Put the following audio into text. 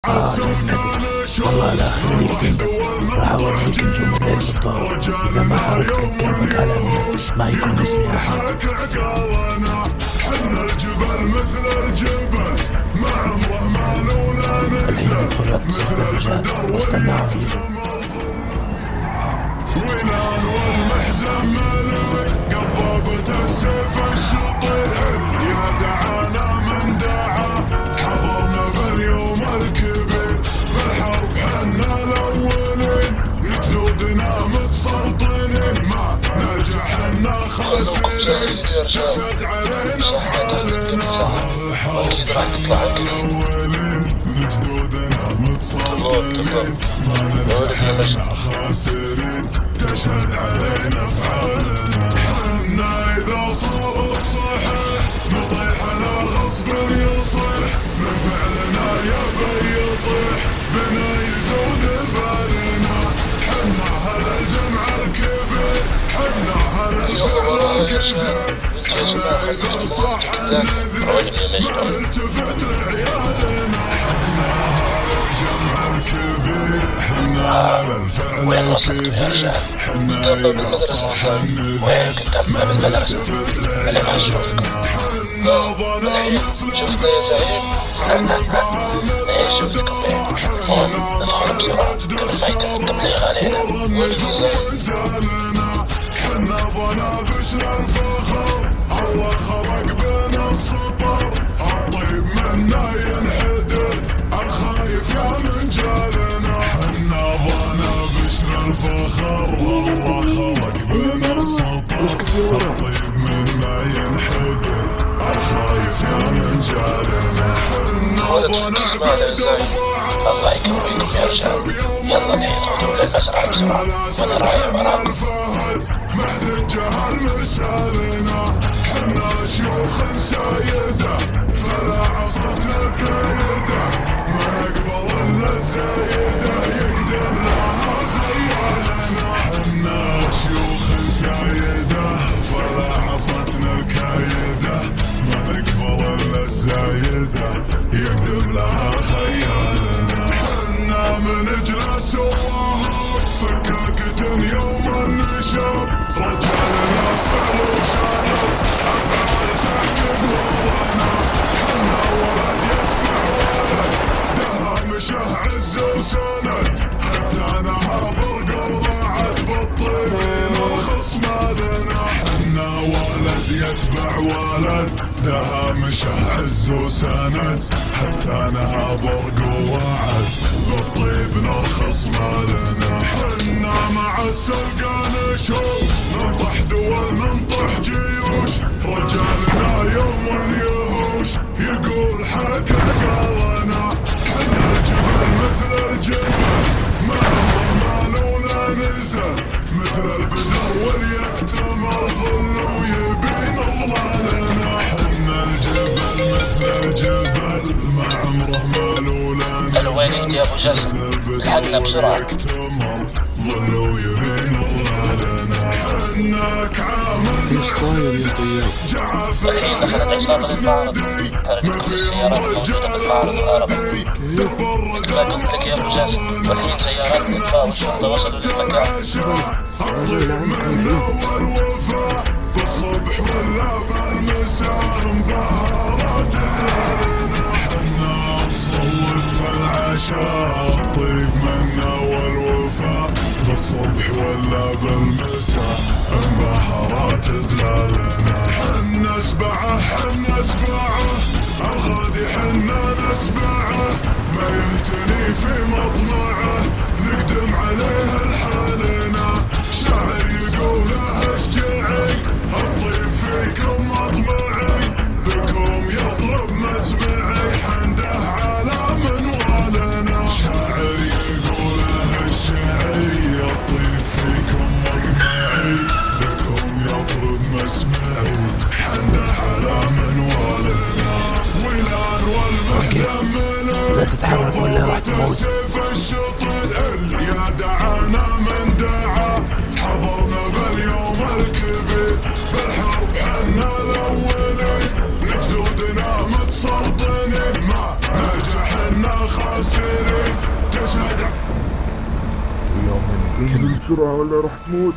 والله لا خليك تندم، راح اوريك نجوم الليل بالضوء. اذا ما حركت قدامك على ما يكون اسمي احمد. الحين ادخل واتصل بالرجال واستناهم يجوا. وينان والمحزن ملك قضبة السيف الشطيح يا دعانا من دعا حضرنا باليوم الكبير بالحرب حنا الاولين جدودنا متسلطنين ما نجحنا خاسرين تشهد علينا افعالنا الحرب الاولين جدودنا متسلطنين ما نجحنا خاسرين تشهد علينا افعالنا حنا اذا صار الصحيح نطيح على غصب يصيح من فعلنا يبي يطيح بنا يزود بالنا حنا هذا الجمع الكبير حنا هذا الفعل الكثير حنا اذا صح النذير ما التفت لعيالنا حنا هذا الجمع الكبير حنا هذا الفعل وين وصلت يا رجال؟ قبل المدرسة وين قدام باب المدرسة؟ أنا ما أشوفكم. الحين شفتنا يا زعيم؟ إيه شفتكم إيه؟ ندخل بسرعة قبل ما يتم التبليغ علينا. حنا ظنا بشر الفخر الله خلق بين السطر الطيب منا ينحدر الخايف يا من جالنا حنا ظنا بشر الفخر الله خلق بين السطر الطيب منا ينحدر الخايف يا من جالنا حنا ظنا الله يقويكم يا رجال. يلا الحين خذوا للمزرعة بسرعة وانا رايح وراكم. مهد الجهل مسالنا حنا شيوخ سايدة فلا عصرتنا الكيدة ما نقبل الا الزايدة يقدر لها خيالنا حنا شيوخ سايدة فلا عصرتنا الكيدة ما نقبل الا الزايدة يقدر لها خيالنا حنا من اجلس وهاب فكاكة يوم النشاب رجالنا فعلوا شانوا افعال تعقد ورانا حنا ولد يتبع ولد دهامشه عز وسند حتى نهاب القرعد بالطيبين الخصم لنا حنا ولد يتبع ولد دهامشه عز وسند حتى نهاب القواعد بالطيب نرخص مالنا حنا مع السرقة نشوف ننطح دول ننطح جيوش رجالنا يوم اليهوش يقول حق قالنا حنا الجبل مثل الجبل ما عمره ولا نزل مثل البدر واليكتمل ظل ويبين ظلالنا حنا الجبل مثل الجبل ما عمره مال ولا نزل وين يا ابو جاسم؟ الحقنا بسرعة. ظل ويبين ظلالنا حناك عامل الحين دخلت عصابة المعرض كانت كل السيارات موجودة بالمعرض وهربت. مثل ما قلت لك يا ابو جاسم والحين سيارات الإطفاء والشرطة وصلوا للمكان. بالصبح ولا بالمساء مظاهرات دلالنا حنا نصوت في العشاء الطيب منا والوفاء بالصبح ولا بالمساء انبهارات دلالنا حنا سبعة حنا سبعة الغادي حنا نسبعه ما يهتني في مطمعه نقدم عليه لحالنا شاعر يقوله اشجعي الطيب فيكم مطمعي بكم يطلب مسمعي حنده على منوالنا شاعر يقوله اشجعي الطيب فيكم مطمعي بكم يطلب مسمعي حنده على منوالنا ويلان والمزمل لا تتحرك ولا راح تموت. يا دعانا من دعا حضرنا باليوم الكبير بالحرب حنا الاولين جدودنا متسلطنين ما نجحنا خاسرين تشهد. يا من تنزل بسرعة ولا راح تموت.